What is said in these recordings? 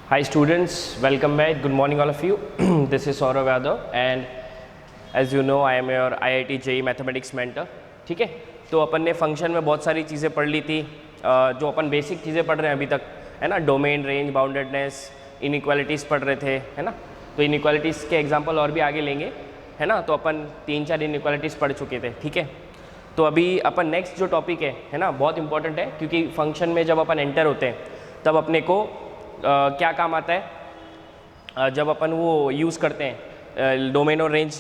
Hi students, welcome back. Good morning all of you. This is Saurav Yadav and as you know I am your IIT JEE mathematics mentor. ठीक है, तो अपन ने function में बहुत सारी चीज़ें पढ़ ली थी, जो अपन बेसिक चीज़ें पढ़ रहे हैं अभी तक, है ना. डोमेन, रेंज, बाउंडेडनेस, इनइक्वालिटीज़ पढ़ रहे थे, है ना. तो इनइक्वालिटीज़ के एग्जांपल और भी आगे लेंगे, है ना. तो अपन 3-4 इनइक्वालिटीज़ पढ़ चुके थे. ठीक है, तो अभी अपन नेक्स्ट जो टॉपिक है ना, बहुत इंपॉर्टेंट है क्योंकि फंक्शन में जब अपन एंटर होते हैं तब अपने को क्या काम आता है, जब अपन वो यूज़ करते हैं डोमेन और रेंज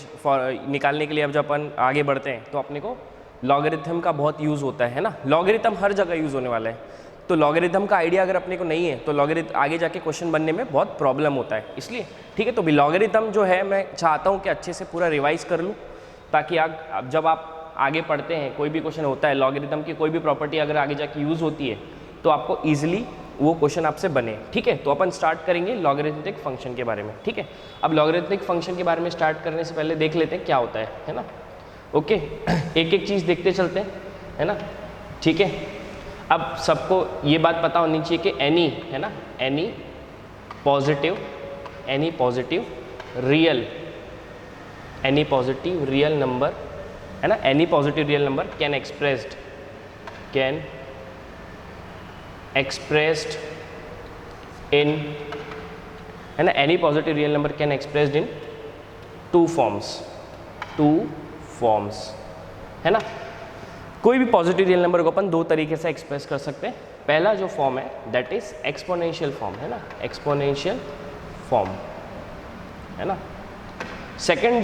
निकालने के लिए. अब जब अपन आगे बढ़ते हैं तो अपने को लॉगरिथम का बहुत यूज़ होता है ना. लॉगरिथम हर जगह यूज़ होने वाला है, तो लॉगरिथम का आइडिया अगर अपने को नहीं है तो लॉगरिथम आगे जाके क्वेश्चन बनने में बहुत प्रॉब्लम होता है, इसलिए. ठीक है, तो भी लॉगरिथम जो है मैं चाहता हूँ कि अच्छे से पूरा रिवाइज कर लूँ, ताकि जब आप आगे पढ़ते हैं कोई भी क्वेश्चन होता है लॉगरिथम की कोई भी प्रॉपर्टी अगर आगे जाके यूज़ होती है तो आपको ईजिली वो क्वेश्चन आपसे बने. ठीक है, तो अपन स्टार्ट करेंगे लॉगरिथमिक फंक्शन के बारे में. ठीक है, अब लॉगरिथमिक फंक्शन के बारे में स्टार्ट करने से पहले देख लेते हैं क्या होता है ना. ओके, एक एक चीज़ देखते चलते हैं, है ना. ठीक है, अब सबको ये बात पता होनी चाहिए कि एनी, है ना, एनी पॉजिटिव रियल नंबर, है ना, any positive real number can expressed in, है ना, any positive real number can expressed in two forms, है ना. कोई भी पॉजिटिव रियल नंबर को अपन दो तरीके से एक्सप्रेस कर सकते हैं. पहला जो फॉर्म है दैट इज एक्सपोनेंशियल फॉर्म, है ना, एक्सपोनेंशियल फॉर्म, है ना. सेकंड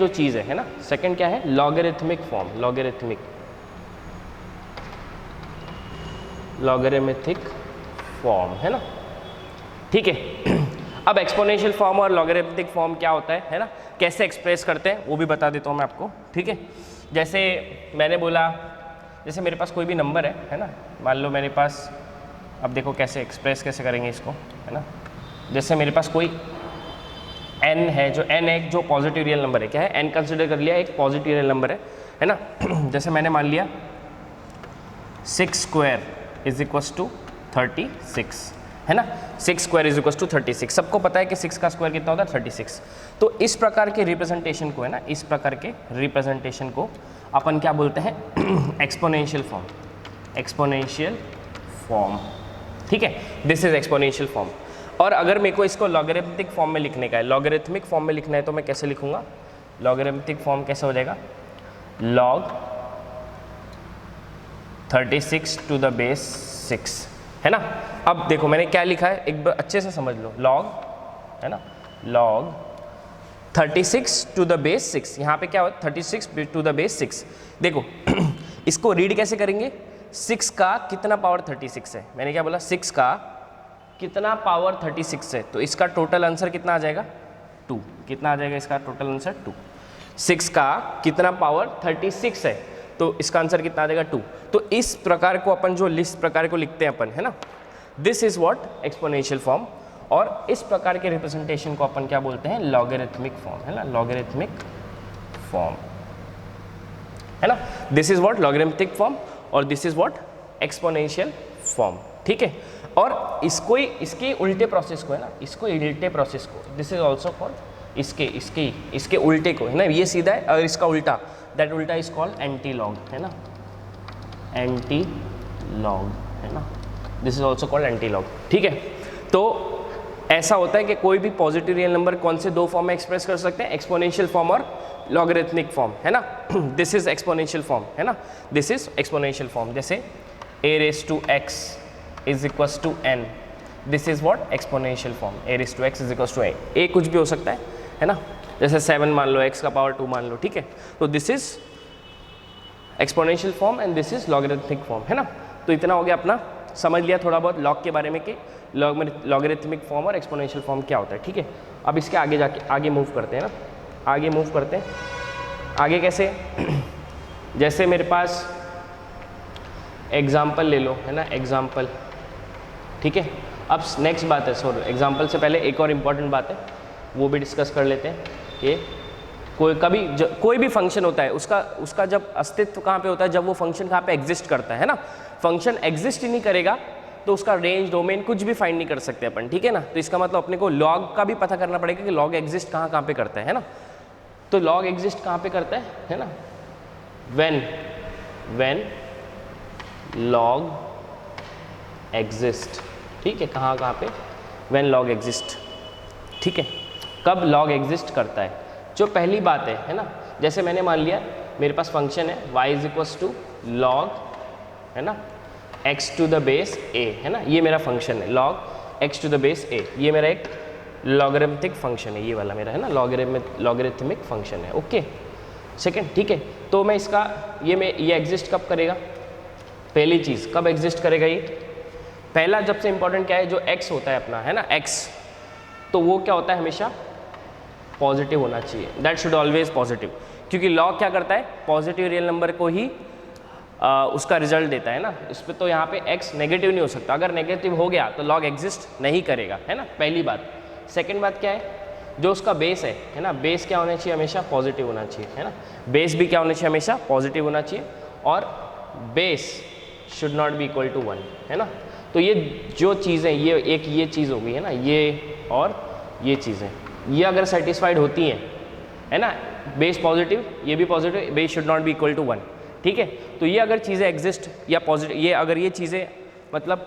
जो चीज़ है ना, सेकंड क्या है, लॉगरिथमिक फॉर्म, है ना. ठीक है, अब एक्सपोनेंशियल फॉर्म और लॉगरिथमिक फॉर्म क्या होता है ना, कैसे एक्सप्रेस करते हैं वो भी बता देता हूँ मैं आपको. ठीक है, जैसे मैंने बोला, जैसे मेरे पास कोई भी नंबर है ना, मान लो मेरे पास, अब देखो कैसे एक्सप्रेस कैसे करेंगे इसको, है ना. जैसे मेरे पास कोई n है, जो n एक जो पॉजिटिव रियल नंबर है, क्या है, n कंसिडर कर लिया एक पॉजिटिव रियल नंबर है ना. जैसे मैंने मान लिया 6 स्क्वायर इज इक्वस टू 36, है ना. 6 स्क्वायर इज इक्वस टू 36. सबको पता है कि 6 का स्क्वायर कितना होता है, 36. तो इस प्रकार के रिप्रेजेंटेशन को, है ना, इस प्रकार के रिप्रेजेंटेशन को अपन क्या बोलते हैं, एक्सपोनेंशियल फॉर्म. ठीक है, दिस इज एक्सपोनेंशियल फॉर्म. और अगर मेरे को इसको लॉगरिथमिक फॉर्म में लिखने का है, लॉगरिथमिक फॉर्म में लिखना है तो मैं कैसे लिखूंगा, लॉगरिथमिक फॉर्म कैसे हो जाएगा, log 36 टू द बेस 6, है ना. अब देखो मैंने क्या लिखा है, एक बार अच्छे से समझ लो, log, है ना, log 36 टू द बेस 6. यहाँ पे क्या हो, 36 टू द बेस 6. देखो इसको रीड कैसे करेंगे, 6 का कितना पावर 36 है, मैंने क्या बोला, 6 का कितना पावर 36 है, तो इसका टोटल आंसर कितना आ जाएगा, 2. कितना आ जाएगा इसका टोटल आंसर, 2. 6 का कितना पावर 36 है, तो इसका आंसर कितना आ जाएगा, 2. तो इस प्रकार को अपन जो लिस्ट प्रकार को लिखते हैं अपन, है ना, this is what exponential form. और इस प्रकार के रिप्रेजेंटेशन को अपन क्या बोलते हैं, लॉगरिथमिक फॉर्म, है ना, लॉगरिथमिक फॉर्म, है ना. This is what logarithmic form और this is what exponential form. ठीक है, और इसके उल्टे प्रोसेस को, है ना, इसको उल्टे प्रोसेस को, दिस इज ऑल्सो कॉल्ड, इसके उल्टे को, है ना, ये सीधा है और इसका उल्टा, दैट उल्टा इज कॉल्ड एंटीलॉग, है ना, एंटीलॉग, है ना, this is also called antilog. ठीक है, तो ऐसा होता है कि कोई भी पॉजिटिव रियल नंबर कौन से दो फॉर्म में एक्सप्रेस कर सकते हैं, एक्सपोनेंशियल फॉर्म और लॉगरिथमिक फॉर्म, है ना. दिस इज एक्सपोनेंशियल फॉर्म, है ना, दिस इज एक्सपोनेंशियल फॉर्म. जैसे a raised to x is equals to n, this is what exponential form, a raised to x is equals to a कुछ भी हो सकता है ना. जैसे 7 मान लो, x का पावर 2 मान लो. ठीक है, तो this is exponential form and this is logarithmic form, है ना. तो इतना हो गया, अपना समझ लिया थोड़ा बहुत लॉग के बारे में कि लॉगरिथमिक फॉर्म और एक्सपोनेंशियल फॉर्म क्या होता है. ठीक है, अब इसके आगे मूव करते हैं ना, आगे मूव करते हैं. आगे कैसे, जैसे मेरे पास एग्जाम्पल ले लो, है ना, एग्जाम्पल. ठीक है, अब नेक्स्ट बात है, सॉरी एग्जाम्पल से पहले एक और इम्पॉर्टेंट बात है वो भी डिस्कस कर लेते हैं कि कोई भी फंक्शन होता है उसका जब अस्तित्व कहाँ पे होता है, जब वो फंक्शन कहाँ पे एग्जिस्ट करता है ना. फंक्शन एग्जिस्ट ही नहीं करेगा तो उसका रेंज डोमेन कुछ भी फाइंड नहीं कर सकते अपन, ठीक है ना। तो इसका मतलब अपने को लॉग का भी पता करना पड़ेगा कि लॉग एग्जिस्ट कहाँ कहाँ पे करता है ना। तो लॉग एग्जिस्ट कहाँ पे करता है ना, व्हेन लॉग एग्जिस्ट, ठीक है, कहाँ कहाँ पे, व्हेन लॉग एग्जिस्ट, ठीक है। कब लॉग एग्जिस्ट करता है, जो पहली बात है ना, जैसे मैंने मान लिया मेरे पास फंक्शन है y is equals to log, है ना, x to the base a, है ना, ये मेरा फंक्शन है log x to the base a, ये मेरा एक लॉगरिथमिक फंक्शन है, ये वाला मेरा है ना लॉगरिथमिक फंक्शन है, ओके। सेकंड, ठीक है, तो मैं इसका ये एग्जिस्ट कब करेगा, पहली चीज़ कब एग्जिस्ट करेगा ये, पहला जब से इंपॉर्टेंट क्या है, जो x होता है अपना, है ना, x, तो वो क्या होता है हमेशा पॉजिटिव होना चाहिए, दैट शुड ऑलवेज पॉजिटिव, क्योंकि लॉग क्या करता है, पॉजिटिव रियल नंबर को ही उसका रिजल्ट देता है ना। इस पर तो यहाँ पे x नेगेटिव नहीं हो सकता, अगर नेगेटिव हो गया तो लॉग एग्जिस्ट नहीं करेगा, है ना, पहली बात। सेकंड बात क्या है, जो उसका बेस है ना, बेस क्या होना चाहिए, हमेशा पॉजिटिव होना चाहिए, है ना, बेस भी क्या होना चाहिए, हमेशा पॉजिटिव होना चाहिए, और base should not be equal to 1, है ना। तो ये जो चीज़ें, ये चीज़ हो गई है ना, ये और ये चीज़ें, ये अगर सेटिस्फाइड होती हैं, है ना, बेस पॉजिटिव, ये भी positive, base should not be equal to 1, ठीक है। तो ये अगर चीज़ें एग्जिस्ट या पॉजिटिव, ये अगर ये चीज़ें मतलब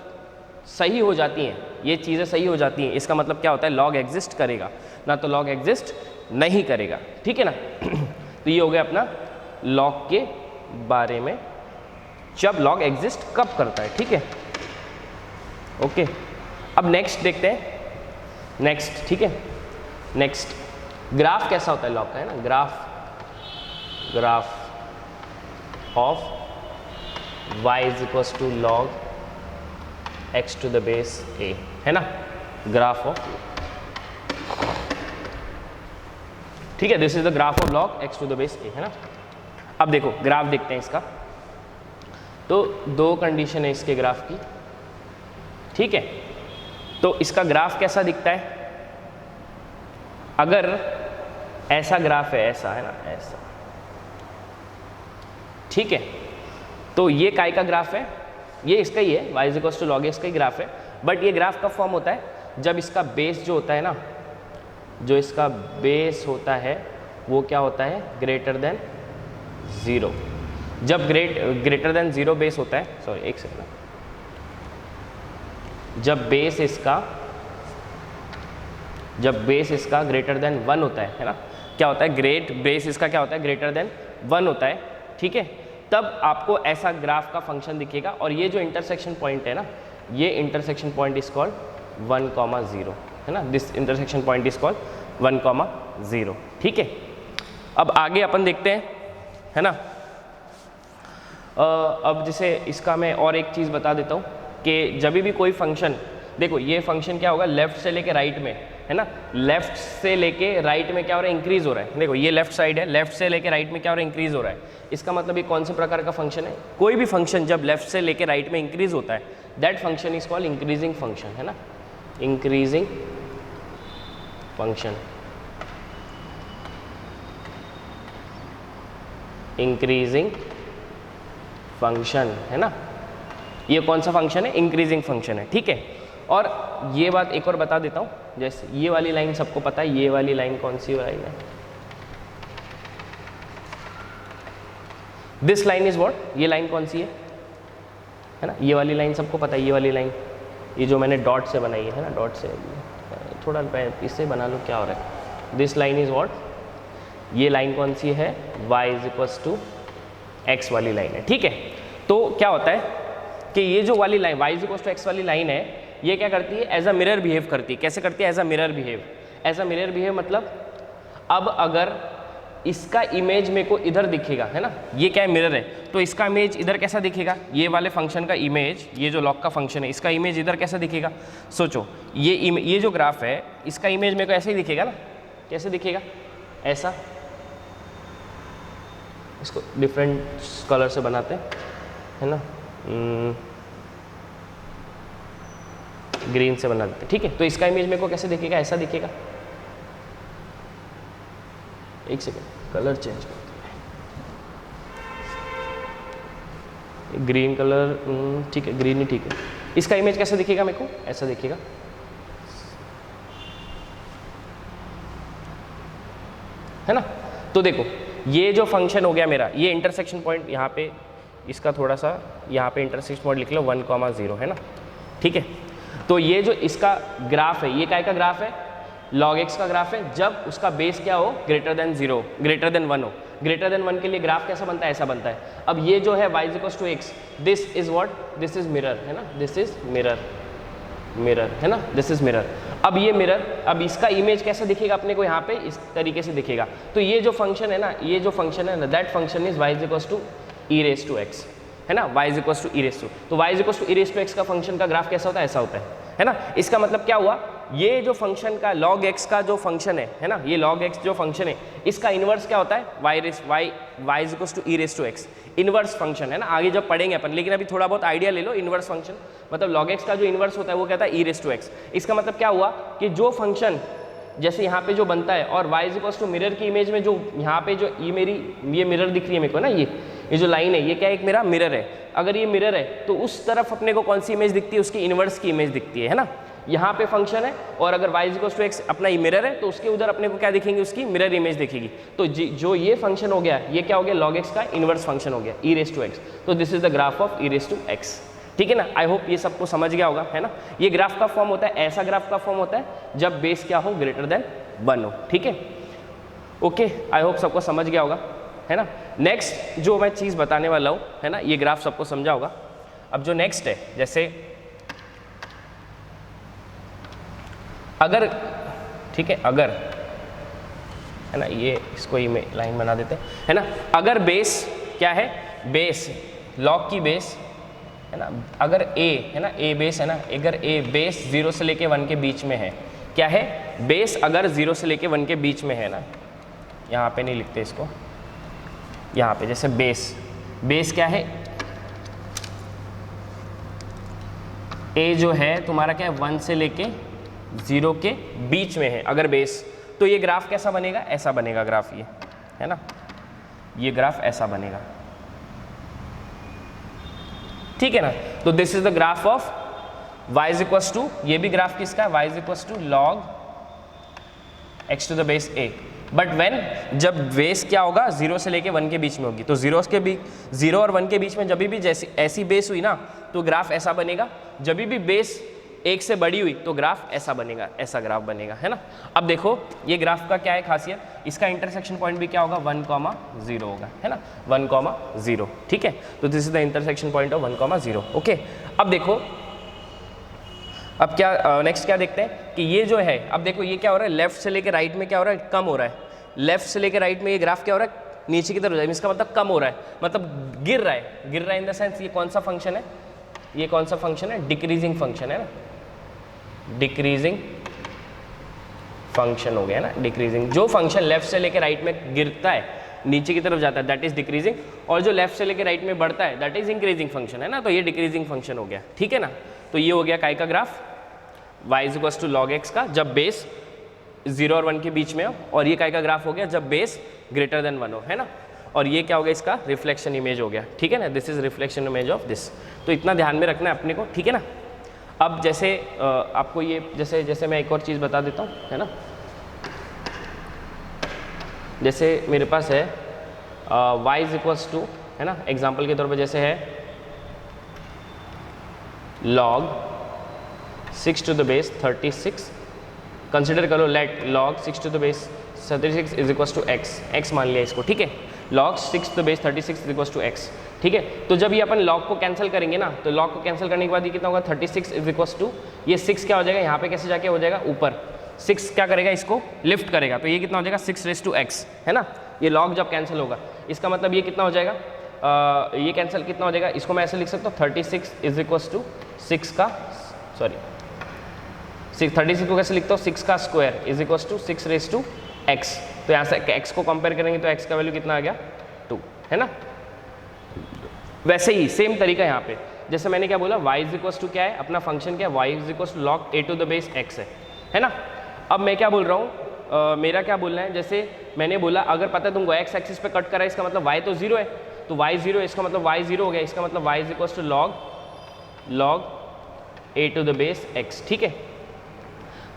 सही हो जाती हैं, ये चीज़ें सही हो जाती हैं, इसका मतलब क्या होता है, लॉग एग्जिस्ट करेगा, ना तो लॉग एग्जिस्ट नहीं करेगा, ठीक है ना। तो ये हो गया अपना लॉग के बारे में, जब लॉग एग्जिस्ट कब करता है, ठीक है, ओके। अब नेक्स्ट देखते हैं, नेक्स्ट, ठीक है, नेक्स्ट ग्राफ कैसा होता है लॉग का, है ना, graph of y is equals to log x to the base a, है ना, ग्राफ ऑफ, ठीक है, this is the graph of log x to the base a, है ना। अब देखो ग्राफ देखते हैं इसका, तो दो कंडीशन है इसके ग्राफ की, ठीक है। तो इसका ग्राफ कैसा दिखता है, अगर ऐसा ग्राफ है, ऐसा है ना, ऐसा, ठीक है, तो ये काय का ग्राफ है, ये इसका ही है, y is equals to log इसका ही ग्राफ है, बट ये ग्राफ कब फॉर्म होता है, जब इसका बेस जो होता है ना, जो इसका बेस होता है वो क्या होता है, ग्रेटर देन 0, जब ग्रेटर देन 0 बेस होता है, सॉरी एक सेकंड, जब बेस इसका ग्रेटर देन 1 होता है ना, क्या होता है, बेस इसका क्या होता है, ग्रेटर देन 1 होता है, ठीक है, तब आपको ऐसा ग्राफ का फंक्शन दिखेगा, और ये जो इंटरसेक्शन पॉइंट है ना, ये इंटरसेक्शन पॉइंट इज कॉल्ड 1,0, है ना, this intersection point is called 1,0, ठीक है। अब आगे अपन देखते हैं, है ना, अब जैसे इसका मैं और एक चीज़ बता देता हूँ कि जब भी कोई फंक्शन, देखो ये फंक्शन क्या होगा, लेफ्ट से लेके राइट में, है ना, लेफ्ट से लेके राइट में क्या हो रहा है, इंक्रीज हो रहा है, देखो ये लेफ्ट साइड है, लेफ्ट से लेके राइट में क्या हो रहा है, इंक्रीज हो रहा है, इसका मतलब ये कौन से प्रकार का फंक्शन है, कोई भी फंक्शन जब लेफ्ट से लेके राइट में इंक्रीज होता है, that function is called increasing function, है ना, इंक्रीजिंग फंक्शन, इंक्रीजिंग फंक्शन, है ना, ये कौन सा फंक्शन है, इंक्रीजिंग फंक्शन है, ठीक है। और ये बात एक और बता देता हूँ, जैसे ये वाली लाइन सबको पता है, ये वाली लाइन कौन सी लाइन है, दिस लाइन इज व्हाट, ये लाइन कौन सी है ना, ये वाली लाइन सबको पता है, ये वाली लाइन, ये जो मैंने डॉट से बनाई है ना, डॉट से, थोड़ा इससे बना लो, क्या हो रहा है, दिस लाइन इज व्हाट, ये लाइन कौन सी है, y is equals to x वाली लाइन है, ठीक है। तो क्या होता है कि ये जो वाली line y is equals to x वाली लाइन है, ये क्या करती है, एज अ मिरर बिहेव करती है, कैसे करती है, as a mirror behave, as a mirror behave मतलब, अब अगर इसका इमेज मेरे को इधर दिखेगा, है ना, ये क्या है, मिरर है, तो इसका इमेज इधर कैसा दिखेगा, ये वाले फंक्शन का इमेज, ये जो लॉग का फंक्शन है, इसका इमेज इधर कैसा दिखेगा, सोचो, ये जो ग्राफ है, इसका इमेज मेरे को ऐसे ही दिखेगा ना, कैसे दिखेगा, ऐसा, इसको डिफरेंट कलर से बनाते हैं, है ना, ग्रीन से बना देते हैं, ठीक है। तो इसका इमेज मेरे को कैसे दिखेगा, ऐसा दिखेगा, एक सेकेंड कलर चेंज करते हैं, ग्रीन कलर, ठीक है, ग्रीन ही ठीक है, इसका इमेज कैसे दिखेगा मेरे को, ऐसा दिखेगा, है ना। तो देखो ये जो फंक्शन हो गया मेरा, ये इंटरसेक्शन पॉइंट यहाँ पे, इसका थोड़ा सा यहाँ पे इंटरसेक्शन पॉइंट लिख लो 1,0, है ना, ठीक है। तो ये जो इसका ग्राफ है, ये काय का ग्राफ है, log x का ग्राफ है, जब उसका बेस क्या हो, ग्रेटर देन 0, ग्रेटर देन 1 हो। ग्रेटर देन 1 के लिए ग्राफ कैसा बनता है, ऐसा बनता है। अब ये जो है y equals to x, this is what, this is mirror, है ना, दिस इज मिरर, मिरर, है ना, दिस इज मिरर। अब ये मिरर, अब इसका इमेज कैसा दिखेगा अपने को, यहाँ पे इस तरीके से दिखेगा। तो ये जो फंक्शन है ना, ये जो फंक्शन है ना, that function is y equals to e raise to x, है ना, y equals to e raise to. तो y equals to e raise to x का फंक्शन का ग्राफ कैसा होता है, ऐसा होता है ना। इसका मतलब क्या हुआ, ये जो फंक्शन का log x का जो फंक्शन है ना, ये log x जो फंक्शन है, इसका इनवर्स क्या होता है, y equals to e raise to x, inverse function है ना। आगे जब पढ़ेंगे अपन, लेकिन अभी थोड़ा बहुत आइडिया ले लो। इनवर्स फंक्शन मतलब log x का जो इनवर्स होता है वो कहता है e रेज टू x। इसका मतलब क्या हुआ कि जो फंक्शन जैसे यहाँ पे जो बनता है, और y इक्वल्स टू मिरर की इमेज में जो यहाँ पे जो ये मिरर दिख रही है मेरे को ना, ये जो लाइन है, ये क्या एक मेरा मिरर है। अगर ये मिरर है तो उस तरफ अपने को कौन सी इमेज दिखती है, उसकी इनवर्स की इमेज दिखती है ना। यहाँ पे फंक्शन है, और अगर y इक्वल्स टू x अपना ये मिरर है, तो उसके उधर अपने को क्या दिखेंगे, उसकी मिरर इमेज दिखेगी। तो जो ये फंक्शन हो गया, ये क्या हो गया, log x का इनवर्स फंक्शन हो गया, e रेज टू x। तो this is the graph of e raise to x, ठीक है ना। आई होप ये सबको समझ गया होगा, है ना। ये ग्राफ का फॉर्म होता है, ऐसा ग्राफ का फॉर्म होता है जब बेस क्या हो, ग्रेटर देन 1 हो, ठीक है। ओके, आई होप सबको समझ गया होगा, है ना। नेक्स्ट जो मैं चीज़ बताने वाला हूँ, है ना, ये ग्राफ सबको समझा होगा। अब जो नेक्स्ट है, जैसे अगर, ठीक है, अगर, है ना, ये इसको ही में लाइन बना देते हैं, है ना। अगर बेस क्या है, बेस log की बेस, है ना, अगर a है ना, a बेस है ना, अगर a बेस 0 से लेके 1 के बीच में है, क्या है, बेस अगर 0 से लेके 1 के बीच में है ना, यहाँ पे नहीं लिखते इसको, यहाँ पे जैसे बेस क्या है, a जो है तुम्हारा क्या है, 1 से लेके 0 के बीच में है अगर बेस, तो ये ग्राफ कैसा बनेगा, ऐसा बनेगा ग्राफ, ये है ना, ये ग्राफ ऐसा बनेगा, ठीक है ना। तो this is the graph of y equals to, ये भी ग्राफ किसका है, y equals to log x to the base a। But when, जब बेस क्या होगा, 0 से लेके 1 के बीच में होगी, तो 0 और 1 के बीच में जब भी जैसी ऐसी बेस हुई ना, तो ग्राफ ऐसा बनेगा। जब भी बेस 1 से बड़ी हुई तो ग्राफ ऐसा बनेगा, ऐसा ग्राफ बनेगा, है ना। अब देखो ये ग्राफ का क्या है खासियत, इसका इंटरसेक्शन पॉइंट भी क्या होगा, 1,0 होगा, है ना, 1,0, ठीक है। तो this is the intersection point of 1,0, okay. अब देखो, अब क्या नेक्स्ट क्या देखते हैं कि ये जो है, अब देखो ये क्या हो रहा है, लेफ्ट से लेके राइट में क्या हो रहा है, कम हो रहा है। लेफ्ट से लेके राइट में ये ग्राफ क्या हो रहा है, नीचे की तरफ जाए, इसका मतलब कम हो रहा है, मतलब गिर रहा है इन द सेंस, ये कौन सा फंक्शन है, ये कौन सा फंक्शन है, डिक्रीजिंग फंक्शन है ना, डिक्रीजिंग फंक्शन हो गया ना, डिक्रीजिंग। जो फंक्शन लेफ्ट से लेके राइट में गिरता है, नीचे की तरफ जाता है, दैट इज डिक्रीजिंग, और जो लेफ्ट से लेके राइट में बढ़ता है, दैट इज इंक्रीजिंग फंक्शन, है ना। तो ये डिक्रीजिंग फंक्शन हो गया, ठीक है ना। तो ये हो गया काय का graph, y equals to log x का, जब बेस 0 और 1 के बीच में हो, और ये काय का ग्राफ हो गया जब बेस ग्रेटर देन 1 हो, है ना। और ये क्या हो गया, इसका रिफ्लेक्शन इमेज हो गया, ठीक है ना, this is reflection image of this. तो इतना ध्यान में रखना है अपने को, ठीक है ना। अब जैसे आपको ये जैसे मैं एक और चीज़ बता देता हूँ, है ना। जैसे मेरे पास है y इक्वल्स टू, है ना, एग्जाम्पल के तौर पे जैसे है log 6 to the base 36, consider करो, let log 6 to the base 36 is equals to x मान लिया इसको, ठीक है। log 6 to the base 36 is equals to x, ठीक है। तो जब ये अपन log को कैंसिल करेंगे ना, तो log को कैंसिल करने के बाद ये कितना होगा, 36 इज इक्वल्स टू, ये 6 क्या हो जाएगा, यहाँ पे कैसे जाके हो जाएगा, ऊपर 6 क्या करेगा, इसको लिफ्ट करेगा, तो ये कितना हो जाएगा, 6 रेज टू x, है ना। ये log जब कैंसिल होगा, इसका मतलब ये कितना हो जाएगा, ये कैंसिल कितना हो जाएगा, इसको मैं ऐसे लिख सकता हूँ, 36 इज इक्वल्स टू 6 का, सॉरी 36 को कैसे लिखता हूँ, 6 का square is equals to 6 raise to x। तो यहाँ से x को कंपेयर करेंगे तो x का वैल्यू कितना आ गया, 2, है ना। वैसे ही सेम तरीका यहाँ पे, जैसे मैंने क्या बोला, y इज इक्वल्स टू क्या है, अपना फंक्शन क्या है, y is equals to log a to the base x है ना। अब मैं क्या बोल रहा हूँ, मेरा क्या बोलना है, जैसे मैंने बोला अगर पता है तुमको x एक्सिस पे कट करा है, इसका मतलब y तो 0 है, तो y 0 है, इसका मतलब y 0 हो गया, इसका मतलब y is equals to log a to the base x, ठीक है।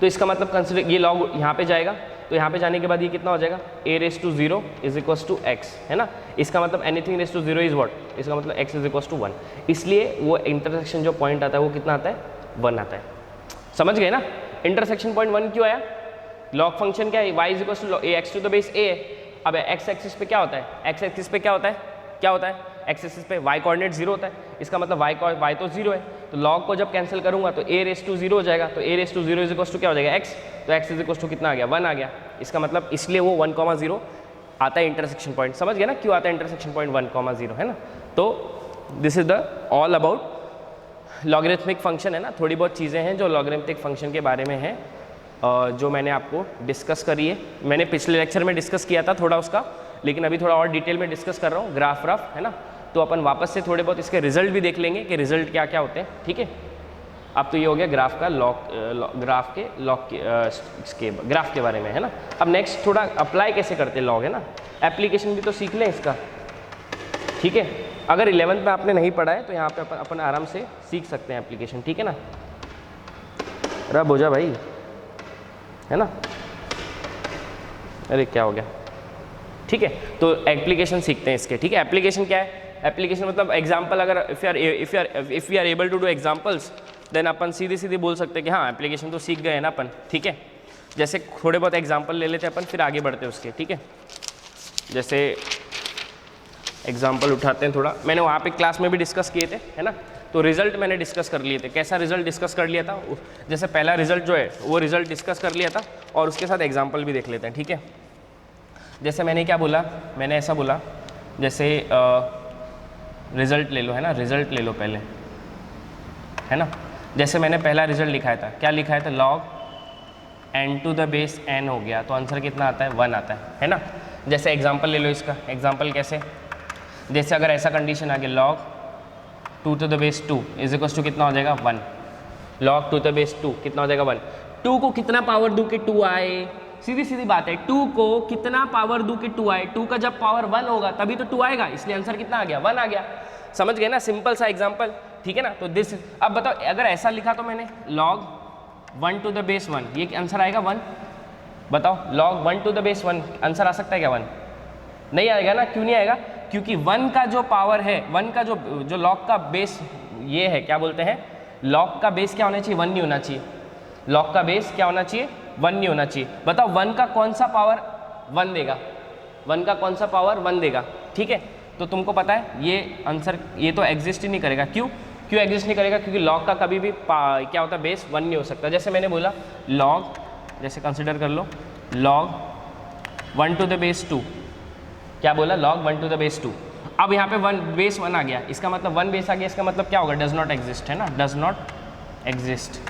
तो इसका मतलब कंसिडर ये लॉग यहाँ पे जाएगा, तो यहाँ पे जाने के बाद ये कितना हो जाएगा, a raise to 0 is equals to x, है ना। इसका मतलब anything raise to 0 is what, इसका मतलब x इज इक्वल्स टू 1, इसलिए वो इंटरसेक्शन जो पॉइंट आता है वो कितना आता है, 1 आता है। समझ गए ना, इंटरसेक्शन पॉइंट 1 क्यों आया, लॉग फंक्शन क्या है, y is equals to a x to the base a है। अब x एक्सिस पे क्या होता है, x एक्सिस पे क्या होता है, x एक्सिस पे y कोऑर्डिनेट 0 होता है, इसका मतलब y तो 0 है, तो log को जब कैंसिल करूंगा तो a रेस टू 0 हो जाएगा, तो a raise to 0 is equals to क्या हो जाएगा, x, तो x इज इक्वल्स टू कितना आ गया, 1 आ गया। इसका मतलब इसलिए वो 1,0 आता है इंटरसेक्शन पॉइंट। समझ गया ना क्यों आता है इंटरसेक्शन पॉइंट 1,0, है ना। तो this is the all about logarithmic function, है ना। थोड़ी बहुत चीज़ें हैं जो लॉगरिथमिक फंक्शन के बारे में है, जो मैंने आपको डिस्कस करी है। मैंने पिछले लेक्चर में डिस्कस किया था थोड़ा उसका, लेकिन अभी थोड़ा और डिटेल में डिस्कस कर रहा हूँ, ग्राफ है ना। तो अपन वापस से थोड़े बहुत इसके रिजल्ट भी देख लेंगे कि रिजल्ट क्या क्या होते हैं, ठीक है। अब तो ये हो गया ग्राफ का ग्राफ के बारे में, है ना। अब नेक्स्ट थोड़ा अप्लाई कैसे करते हैं लॉग, है ना, एप्लीकेशन भी तो सीख लें इसका, ठीक है। अगर 11th में आपने नहीं पढ़ा है तो यहाँ पे अपन आराम से सीख सकते हैं एप्लीकेशन, ठीक है ना। रब हो जा भाई, है ना, अरे क्या हो गया, ठीक है। तो एप्लीकेशन सीखते हैं इसके, ठीक है। एप्लीकेशन क्या है, एप्लीकेशन मतलब एग्जांपल, अगर if we are able to do examples then अपन सीधी बोल सकते हैं कि हाँ एप्लीकेशन तो सीख गए हैं ना अपन, ठीक है। जैसे थोड़े बहुत एग्जांपल ले लेते हैं अपन, फिर आगे बढ़ते हैं उसके, ठीक है। जैसे एग्जांपल उठाते हैं थोड़ा, मैंने वहाँ पे क्लास में भी डिस्कस किए थे, है ना। तो रिजल्ट मैंने डिस्कस कर लिए थे, कैसा रिजल्ट डिस्कस कर लिया था, जैसे पहला रिजल्ट जो है वो रिजल्ट डिस्कस कर लिया था, और उसके साथ एग्जाम्पल भी देख लेते हैं, ठीक है। जैसे मैंने क्या बोला, मैंने ऐसा बोला, जैसे रिजल्ट ले लो, है ना, रिजल्ट ले लो पहले, है ना। जैसे मैंने पहला रिजल्ट लिखाया था, क्या लिखाया था, log n to the base n हो गया, तो आंसर कितना आता है, 1 आता है ना। जैसे एग्जांपल ले लो इसका, एग्जांपल कैसे, जैसे अगर ऐसा कंडीशन आ गया log 2 to the base 2 is equals to कितना हो जाएगा, 1, log 2 टू द बेस 2 कितना हो जाएगा, 1। 2 को कितना पावर दूँ कि 2 आए, सीधी बात है, 2 को कितना पावर दूँ कि 2 आए, 2 का जब पावर 1 होगा तभी तो 2 आएगा, इसलिए आंसर कितना आ गया, 1 आ गया। समझ गए ना, सिंपल सा एग्जांपल, ठीक है ना। तो दिस, अब बताओ अगर ऐसा लिखा तो मैंने log 1 टू द बेस 1, ये आंसर आएगा 1, बताओ log 1 to the base 1 answer आ सकता है क्या, 1 नहीं आएगा ना। क्यों नहीं आएगा, क्योंकि 1 का जो पावर है, 1 का जो log का बेस ये है, क्या बोलते हैं, log का बेस क्या होना चाहिए, 1 नहीं होना चाहिए, log का बेस क्या होना चाहिए, 1 नहीं होना चाहिए। बताओ 1 का कौन सा पावर 1 देगा, 1 का कौन सा पावर 1 देगा, ठीक है। तो तुमको पता है ये आंसर, ये तो एग्जिस्ट ही नहीं करेगा। क्यों एग्जिस्ट नहीं करेगा, क्योंकि log का कभी भी क्या होता है, बेस 1 नहीं हो सकता। जैसे मैंने बोला log, जैसे कंसिडर कर लो log 1 टू द बेस 2, क्या बोला, log 1 टू द बेस 2। अब यहाँ पे 1 बेस 1 आ गया, इसका मतलब 1 बेस आ गया, इसका मतलब क्या होगा, डज नॉट एग्जिस्ट, है ना, डज नॉट एग्जिस्ट,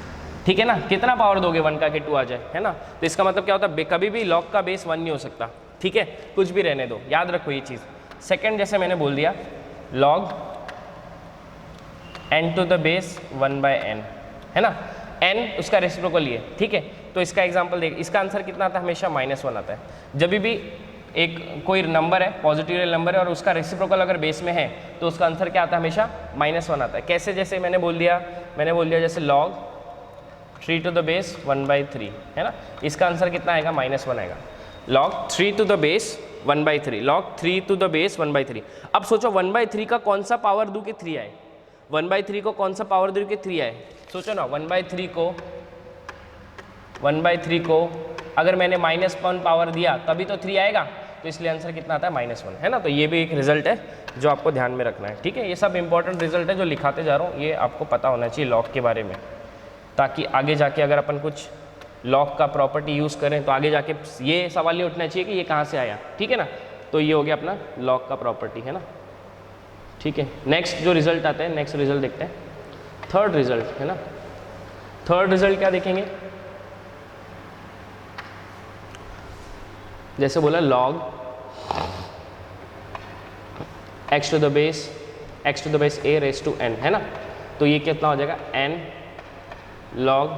ठीक है ना। कितना पावर दोगे 1 का कि 2 आ जाए, है ना। तो इसका मतलब क्या होता है, कभी भी log का बेस 1 नहीं हो सकता, ठीक है, कुछ भी रहने दो, याद रखो ये चीज़। सेकंड, जैसे मैंने बोल दिया log n to the base 1/n, है ना, n उसका रेसिप्रोकल ही है, ठीक है। तो इसका एग्जांपल देख, इसका आंसर कितना आता है, हमेशा -1 आता है। जब भी एक कोई नंबर है, पॉजिटिव रियल नंबर है, और उसका रेसिप्रोकल अगर बेस में है तो उसका आंसर क्या आता है, हमेशा -1 आता है। कैसे, जैसे मैंने बोल दिया जैसे log 3 टू द बेस 1/3, है ना, इसका आंसर कितना आएगा, -1 आएगा। log 3 to the base 1/3, log 3 to the base 1/3। अब सोचो 1/3 का कौन सा पावर दूँ कि 3 आए, 1/3 को कौन सा पावर दूँ कि 3 आए, सोचो ना। 1/3 को अगर मैंने -1 पावर दिया तभी तो 3 आएगा, तो इसलिए आंसर कितना आता है, -1, है ना। तो ये भी एक रिजल्ट है जो आपको ध्यान में रखना है, ठीक है। ये सब इंपॉर्टेंट रिजल्ट है जो लिखाते जा रहा हूँ, ये आपको पता होना चाहिए लॉग के बारे में, ताकि आगे जाके अगर अपन कुछ लॉग का प्रॉपर्टी यूज़ करें तो आगे जाके ये सवाल नहीं उठना चाहिए कि ये कहाँ से आया, ठीक है ना। तो ये हो गया अपना लॉग का प्रॉपर्टी, है ना, ठीक है। नेक्स्ट जो रिजल्ट आता है, नेक्स्ट रिजल्ट देखते हैं, थर्ड रिजल्ट, है ना। थर्ड रिजल्ट क्या देखेंगे, जैसे बोला log x to the base a raise to n, है ना। तो ये कितना हो जाएगा, n log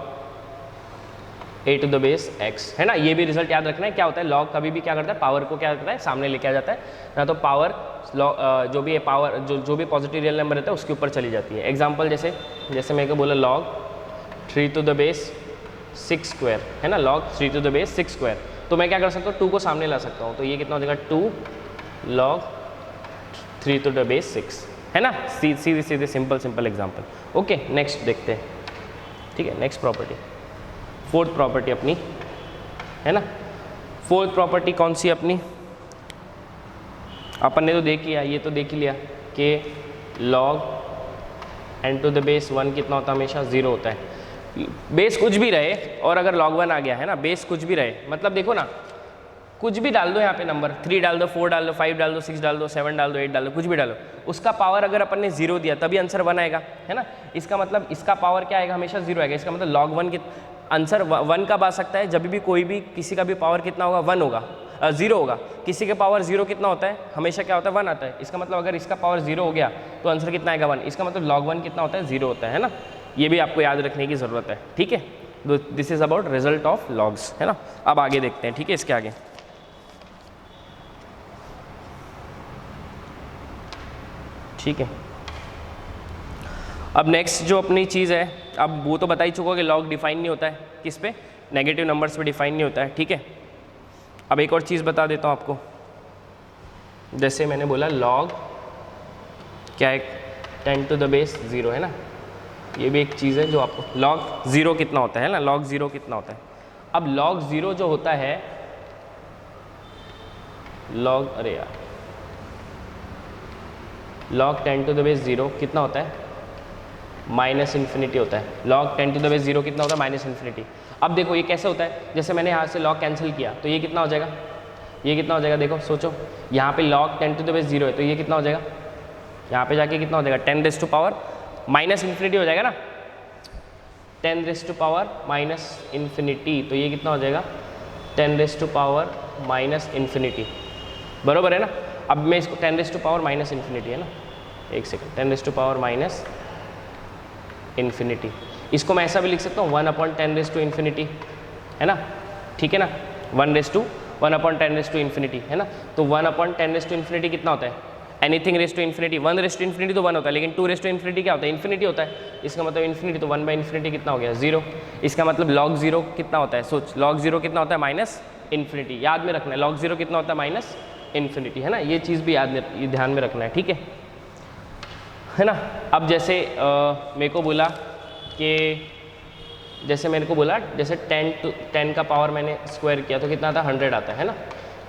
a to the base x, है ना। ये भी रिजल्ट याद रखना है, क्या होता है, log कभी भी क्या करता है, पावर को क्या करता है, सामने लेके आ जाता है ना। तो पावर जो भी है, पावर जो भी पॉजिटिव रियल नंबर रहता है उसके ऊपर चली जाती है। एग्जांपल जैसे मेरे को बोला log 3 to the base 6 square है ना, log 3 to the base 6 square. तो मैं क्या कर सकता हूँ, 2 को सामने ला सकता हूँ, तो ये कितना हो जाएगा 2 log 3 to the base 6 है ना। सीधे सीधे सिंपल एग्जाम्पल। ओके नेक्स्ट देखते हैं, ठीक है। नेक्स्ट प्रॉपर्टी, फोर्थ प्रॉपर्टी अपनी है ना। फोर्थ प्रॉपर्टी कौन सी अपनी, अपन ने तो देख लिया, ये तो देख ही लिया कि log n to the base 1 कितना होता है, हमेशा 0 होता है। बेस कुछ भी रहे और अगर log 1 आ गया है ना, बेस कुछ भी रहे, मतलब देखो ना, कुछ भी डाल दो यहाँ पे नंबर, 3 डाल दो, 4 डाल दो, 5 डाल दो, 6 डाल दो, 7 डाल दो, 8 डाल दो, कुछ भी डालो, उसका पावर अगर अपन ने 0 दिया तभी आंसर 1 आएगा है ना। इसका मतलब इसका पावर क्या आएगा, हमेशा 0 आएगा। इसका मतलब log 1 आंसर 1 कब आ सकता है, जब भी कोई भी किसी का भी पावर कितना होगा, 1 होगा, 0 होगा। किसी के पावर 0 कितना होता है, हमेशा क्या होता है, 1 आता है। इसका मतलब अगर इसका पावर 0 हो गया तो आंसर कितना आएगा, 1। इसका मतलब log 1 कितना होता है, 0 होता है ना। ये भी आपको याद रखने की ज़रूरत है, ठीक है। This is about result of logs है ना। अब आगे देखते हैं, ठीक है, इसके आगे ठीक है। अब नेक्स्ट जो अपनी चीज़ है, अब वो तो बता ही चुका कि लॉग डिफाइन नहीं होता है किस पे, नेगेटिव नंबर्स पे डिफाइन नहीं होता है, ठीक है। अब एक और चीज़ बता देता हूँ आपको, जैसे मैंने बोला लॉग क्या है, 10 to the base 0 है ना। ये भी एक चीज़ है जो आपको, log 0 कितना होता है ना, log 0 कितना होता है। अब log 0 जो होता है, log, अरे यार, log 10 to the base 0 कितना होता है, माइनस इन्फिनिटी होता है। log 10 to the base 0 कितना होता है, माइनस इन्फिनिटी। अब देखो ये कैसे होता है, जैसे मैंने यहाँ से log कैंसिल किया तो ये कितना हो जाएगा, ये कितना हो जाएगा, देखो सोचो, यहाँ पे log 10 to the base 0 है तो ये कितना हो जाएगा, यहाँ पे जाके कितना हो जाएगा, 10 raised to power minus infinity हो जाएगा ना, 10 raised to power minus infinity. तो ये कितना हो जाएगा, 10 raised to power minus infinity, बरोबर है ना। अब मैं इसको 10 raised to power minus infinity है ना, एक second, 10 raised to power minus infinity, इसको मैं ऐसा भी लिख सकता हूँ 1/10 raised to इन्फिनिटी है ना, ठीक है ना। 1/10 raised to इन्फिनिटी है ना। तो 1/10 raised to इन्फिनिटी कितना होता है, anything raise to infinity. 1 raised to infinity तो 1 होता है, लेकिन 2 raised to इन्फिनिटी क्या होता है, इन्फिनिटी होता है। इसका मतलब इन्फिनिटी, तो 1/इन्फिनिटी कितना हो गया, 0। इसका मतलब log 0 कितना होता है, सोच, log 0 कितना होता है, माइनस इन्फिनिटी। याद में रखना है log 0 कितना होता है, माइनस इन्फिनिटी है ना। ये चीज़ भी ये ध्यान में रखना है, ठीक है ना। अब जैसे मेरे को बोला कि जैसे मेरे को बोला जैसे 10 का पावर मैंने स्क्वायर किया तो कितना आता है, 100 आता है ना।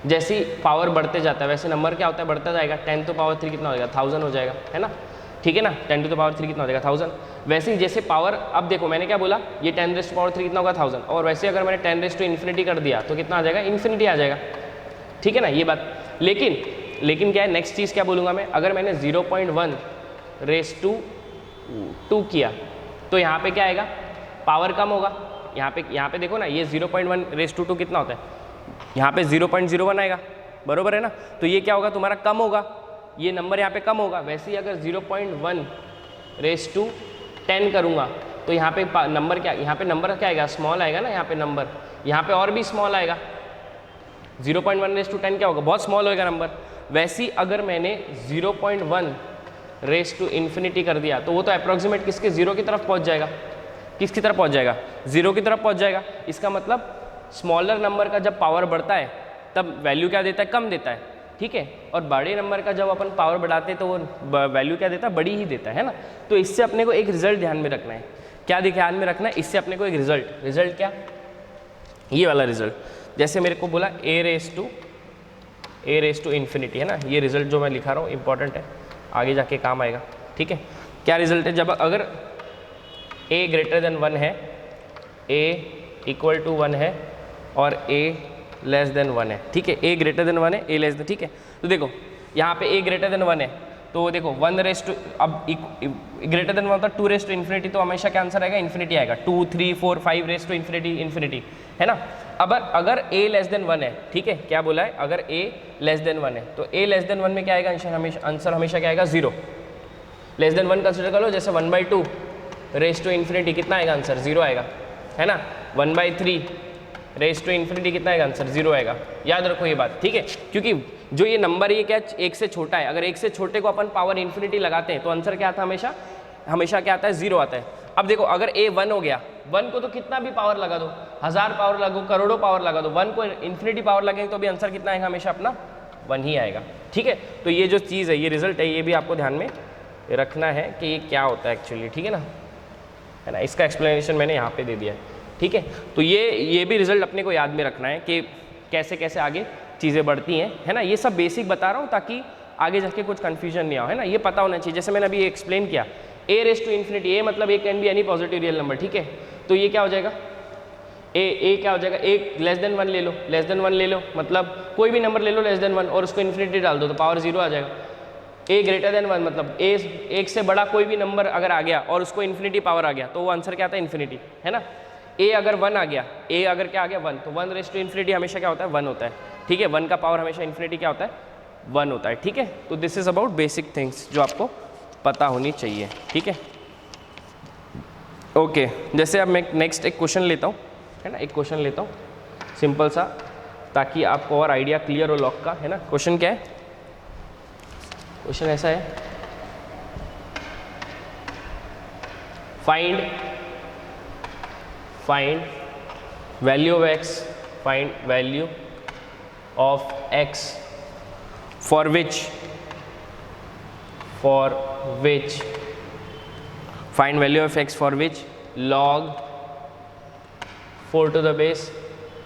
जैसे पावर बढ़ते जाता है वैसे नंबर क्या होता है, बढ़ता जाएगा। 10 to the power 3 कितना हो जाएगा, 1000 हो जाएगा है ना, ठीक है ना। 10 to the power 3 कितना हो जाएगा, 1000। वैसे ही जैसे पावर, अब देखो मैंने क्या बोला, ये 10 raised to power 3 कितना होगा, 1000। और वैसे अगर मैंने 10 raised to इन्फिनिटी कर दिया तो कितना आ जाएगा, इन्फिनिटी आ जाएगा, ठीक है ना, ये बात। लेकिन क्या है, नेक्स्ट चीज़ क्या बोलूँगा मैं, अगर मैंने 0.1 raised to 2 किया तो यहाँ पे क्या आएगा, पावर कम होगा। यहाँ पे देखो ना, ये 0.1 raised to 2 कितना होता है, यहाँ पे 0.01 आएगा, बरोबर है ना। तो ये क्या होगा, तुम्हारा कम होगा, ये नंबर यहाँ पे कम होगा। वैसे ही अगर 0.1 raised to 10 करूँगा तो यहाँ पे नंबर क्या, यहाँ पे नंबर क्या आएगा, स्मॉल आएगा ना। यहाँ पे नंबर, यहाँ पे और भी स्मॉल आएगा। 0.1 raised to 10 क्या होगा, बहुत स्मॉल होएगा नंबर। वैसे ही अगर मैंने 0.1 raised to इन्फिनिटी कर दिया तो वो तो अप्रॉक्सीमेट किसके, 0 की तरफ पहुँच जाएगा। किसकी तरफ पहुँच जाएगा, 0 की तरफ पहुँच जाएगा। इसका मतलब स्मॉलर नंबर का जब पावर बढ़ता है तब वैल्यू क्या देता है, कम देता है, ठीक है। और बड़े नंबर का जब अपन पावर बढ़ाते हैं तो वो वैल्यू क्या देता है, बड़ी ही देता है ना। तो इससे अपने को एक रिजल्ट ध्यान में रखना है। क्या ध्यान में रखना है, इससे अपने को एक रिजल्ट क्या, ये वाला रिजल्ट। जैसे मेरे को बोला a raised to इन्फिनिटी है ना, ये रिजल्ट जो मैं लिखा रहा हूँ इंपॉर्टेंट है, आगे जाके काम आएगा, ठीक है। क्या रिजल्ट है, जब अगर a greater than 1 है, a equal to 1 है और a लेस देन 1 है, ठीक है। a ग्रेटर देन 1 है, a लेस देन, ठीक है। तो देखो यहाँ पे a ग्रेटर देन 1 है तो देखो 1 raised to, अब ग्रेटर देन 1 होता है 2 raised to इन्फिनिटी, तो हमेशा क्या आंसर आएगा, इन्फिनिटी आएगा। 2, 3, 4, 5 raised to इन्फिनिटी है ना। अब अगर a लेस देन 1 है, ठीक है, क्या बोला है, अगर a लेस देन 1 है तो a लेस देन 1 में क्या आएगा, आंसर हमेशा क्या आएगा, 0। लेस देन 1 कंसिडर कर लो, जैसे 1/2 raised to इन्फिनिटी कितना आएगा, आंसर 0 आएगा है ना। 1/3 raised to इन्फिनिटी कितना आएगा, आंसर 0 आएगा। याद रखो ये बात, ठीक है। क्योंकि जो ये नंबर ये क्या, 1 से छोटा है, अगर 1 से छोटे को अपन पावर इन्फिनिटी लगाते हैं तो आंसर क्या आता है, हमेशा क्या आता है, 0 आता है। अब देखो अगर a 1 हो गया 1 को तो कितना भी पावर लगा दो, 1000 पावर लगा दो, करोड़ों पावर लगा दो, 1 को इन्फिनिटी पावर लगेंगे तो भी आंसर कितना आएगा, हमेशा अपना 1 ही आएगा। ठीक है, तो ये जो चीज़ है, ये रिजल्ट है, ये भी आपको ध्यान में रखना है कि ये क्या होता है एक्चुअली। ठीक है ना, इसका एक्सप्लेनेशन मैंने यहाँ पे दे दिया है। ठीक है, तो ये भी रिजल्ट अपने को याद में रखना है कि कैसे कैसे आगे चीज़ें बढ़ती हैं, है ना। ये सब बेसिक बता रहा हूँ ताकि आगे जाके कुछ कन्फ्यूजन नहीं आओ, है ना। ये पता होना चाहिए, जैसे मैंने अभी एक्सप्लेन किया, a raise to infinity, a मतलब a can be any positive real number. ठीक है, तो ये क्या हो जाएगा, ए क्या हो जाएगा, ए लेस देन 1 ले लो, लेस देन 1 ले लो, मतलब कोई भी नंबर ले लो लेस देन 1 और उसको इन्फिनिटी डाल दो तो पावर 0 आ जाएगा। ए ग्रेटर देन 1 मतलब ए, एक से बड़ा कोई भी नंबर अगर आ गया और उसको इन्फिनिटी पावर आ गया तो वो आंसर क्या आता है, इन्फिनिटी, है ना। ए अगर 1 आ गया, ए अगर क्या आ गया 1, तो 1 रेज टू इन्फिनिटी हमेशा क्या होता है, 1 होता है। ठीक है, 1 का पावर हमेशा इन्फिनिटी क्या होता है, 1 होता है। ठीक है, तो this is about basic things जो आपको पता होनी चाहिए। ठीक है, ओके, जैसे अब मैं नेक्स्ट एक क्वेश्चन लेता हूँ, है ना, एक क्वेश्चन लेता हूँ सिंपल सा, ताकि आपको और आइडिया क्लियर हो लॉग का, है ना। क्वेश्चन क्या है, क्वेश्चन ऐसा है, find value of x, find value of x for which find value of x for which log 4 to the base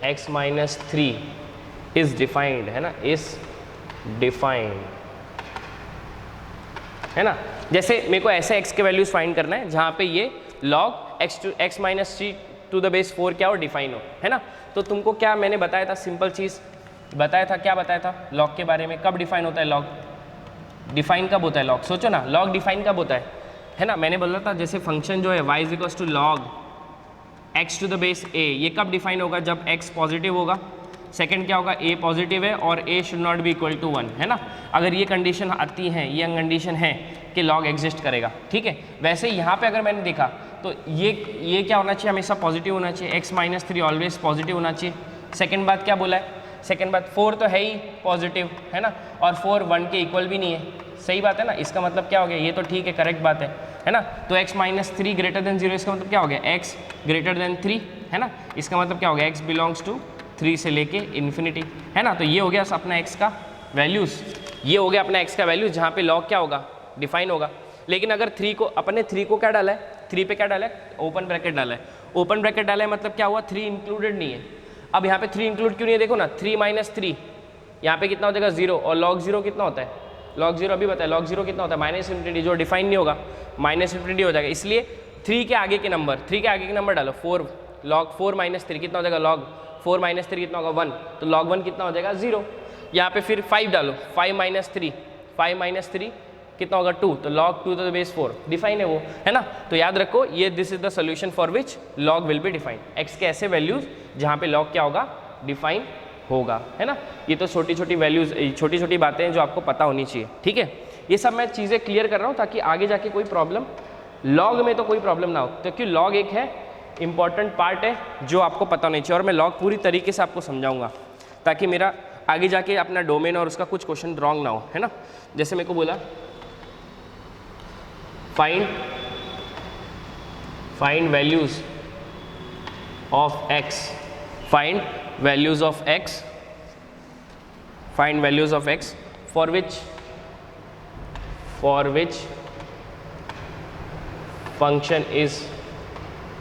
x minus 3 is defined, है ना, is defined, है ना। जैसे मेरे को ऐसे x के वैल्यूज फाइंड करना है जहाँ पे ये log x minus 3 to the base 4 क्या हो, डिफाइन हो, है ना। तो तुमको क्या मैंने बताया था, सिंपल चीज़ बताया था, क्या बताया था लॉग के बारे में, कब डिफाइन होता है लॉग, डिफाइन कब होता है लॉग, सोचो ना, लॉग डिफाइन कब होता है ना। मैंने बोला था जैसे फंक्शन जो है y is equals to log x to the base a, ये कब डिफाइन होगा, जब x पॉजिटिव होगा, सेकंड क्या होगा, a पॉजिटिव है और a should not be equal to 1, है ना। अगर ये कंडीशन आती है, ये कंडीशन है कि लॉग एग्जिस्ट करेगा। ठीक है, वैसे यहाँ पे अगर मैंने देखा तो ये क्या होना चाहिए, हमेशा पॉजिटिव होना चाहिए, x माइनस 3 ऑलवेज पॉजिटिव होना चाहिए। सेकंड बात क्या बोला है, सेकंड बात 4 तो है ही पॉजिटिव, है ना, और 4 1 के इक्वल भी नहीं है, सही बात है ना। इसका मतलब क्या हो गया, ये तो ठीक है, करेक्ट बात है ना। तो x माइनस 3 ग्रेटर देन 0, इसका मतलब क्या हो गया, x ग्रेटर देन 3, है ना। इसका मतलब क्या हो गया, x बिलोंग्स टू 3 से लेके इन्फिनिटी, है ना। तो ये हो गया अपना x का वैल्यूज़, ये हो गया अपना x का वैल्यूज़ जहाँ पे लॉग क्या होगा, डिफाइन होगा। लेकिन अगर 3 को, अपने 3 को क्या डाला है, 3 पे क्या डाला है, ओपन ब्रैकेट डाला है, ओपन ब्रैकेट डाला है मतलब क्या हुआ, 3 इंक्लूडेड नहीं है। अब यहाँ पे 3 इंक्लूड क्यों नहीं है, देखो ना, 3 माइनस 3 यहाँ पे कितना हो जाएगा, 0, और लॉग 0 कितना होता है, लॉग 0 अभी बताया, लॉग 0 कितना होता है, माइनस इन्फिनिटी, जो डिफाइन नहीं होगा माइनस इन्फिनिटी हो जाएगा। इसलिए 3 के आगे के नंबर, 3 के आगे के नंबर डालो, 4, लॉग 4 माइनस 3 कितना हो जाएगा, लॉग 4 माइनस 3 कितना होगा, 1, तो लॉग 1 कितना हो जाएगा, 0। यहाँ पे फिर 5 डालो, 5 माइनस 3 कितना होगा, 2, तो log 2 to the base 4 define है वो, है ना। तो याद रखो ये this is the solution for which log will be define, x के ऐसे वैल्यूज जहाँ पे log क्या होगा, डिफाइन होगा, है ना। ये तो छोटी छोटी वैल्यूज, छोटी छोटी बातें हैं जो आपको पता होनी चाहिए। ठीक है, ये सब मैं चीज़ें क्लियर कर रहा हूँ ताकि आगे जाके कोई प्रॉब्लम, log में तो कोई प्रॉब्लम ना हो, क्योंकि log एक है इंपॉर्टेंट पार्ट है जो आपको पता नहीं चाहिए, और मैं log पूरी तरीके से आपको समझाऊंगा ताकि मेरा आगे जाके अपना डोमेन और उसका कुछ क्वेश्चन रॉन्ग ना हो, है ना। जैसे मेरे को बोला find values of x, find values of x for which function is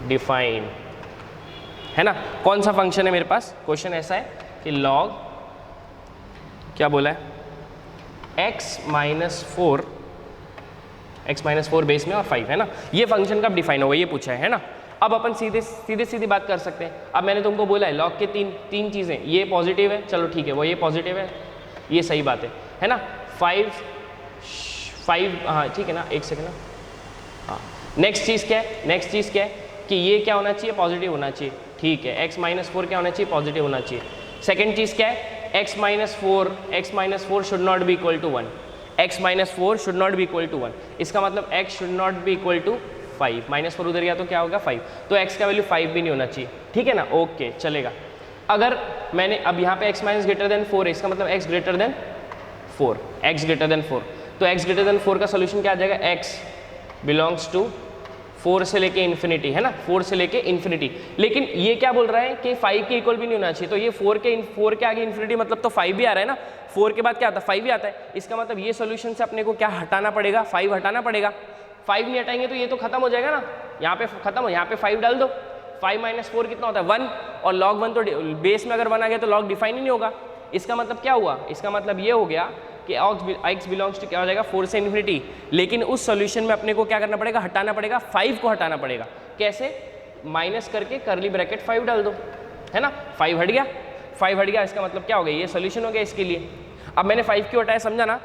defined, है ना। कौन सा फंक्शन है मेरे पास, क्वेश्चन ऐसा है कि log क्या बोला है, x माइनस 4 बेस में और 5, है ना। ये फंक्शन कब डिफाइन होगा ये पूछा है ना। अब अपन सीधी बात कर सकते हैं। अब मैंने तुमको बोला है लॉग के तीन चीज़ें, ये पॉजिटिव है, चलो ठीक है, वो ये पॉजिटिव है, ये सही बात है ना। 5 हाँ ठीक है ना, एक सेकेंड ना, हाँ। नेक्स्ट चीज़ क्या है कि ये क्या होना चाहिए, पॉजिटिव होना चाहिए, ठीक है। x माइनस 4 क्या होना चाहिए, पॉजिटिव होना चाहिए। सेकेंड चीज़ क्या है, x minus 4 should not be equal to 1, x minus 4 should not be equal to 1, इसका मतलब x should not be equal to 5, minus 4 उधर गया तो क्या होगा 5, तो x का वैल्यू 5 भी नहीं होना चाहिए, ठीक है ना, ओके चलेगा। अगर मैंने अब यहाँ पे x माइनस ग्रेटर देन 4 है, इसका मतलब x ग्रेटर देन 4, तो x ग्रेटर देन 4 का सोल्यूशन क्या आ जाएगा, x बिलोंग्स टू 4 से लेके इन्फिनिटी, है ना, 4 से लेके इन्फिनिटी। लेकिन ये क्या बोल रहा है कि 5 के इक्वल भी नहीं होना चाहिए, तो ये 4 के आगे इन्फिनिटी मतलब तो 5 भी आ रहा है ना, 4 के बाद क्या आता है 5 भी आता है। इसका मतलब ये सोल्यूशन से अपने को क्या हटाना पड़ेगा, 5 हटाना पड़ेगा। 5 नहीं हटाएंगे तो ये तो खत्म हो जाएगा ना, यहाँ पे खत्म हो, यहाँ पे 5 डाल दो, 5 माइनस 4 कितना होता है 1, और log 1 तो बेस में अगर 1 आ गया तो log डिफाइन ही नहीं होगा। इसका मतलब क्या हुआ, इसका मतलब ये हो गया कि x बिलोंग्स टू क्या हो जाएगा 4 से इन्फिनिटी। लेकिन उस सॉल्यूशन में अपने को क्या करना पड़ेगा, हटाना पड़ेगा, 5 को हटाना पड़ेगा। कैसे, माइनस करके करली ब्रैकेट 5 डाल दो, है ना, 5 हट गया, 5 हट गया। इसका मतलब क्या हो गया, ये सॉल्यूशन हो गया इसके लिए। अब मैंने 5 क्यों हटाया, समझा ना,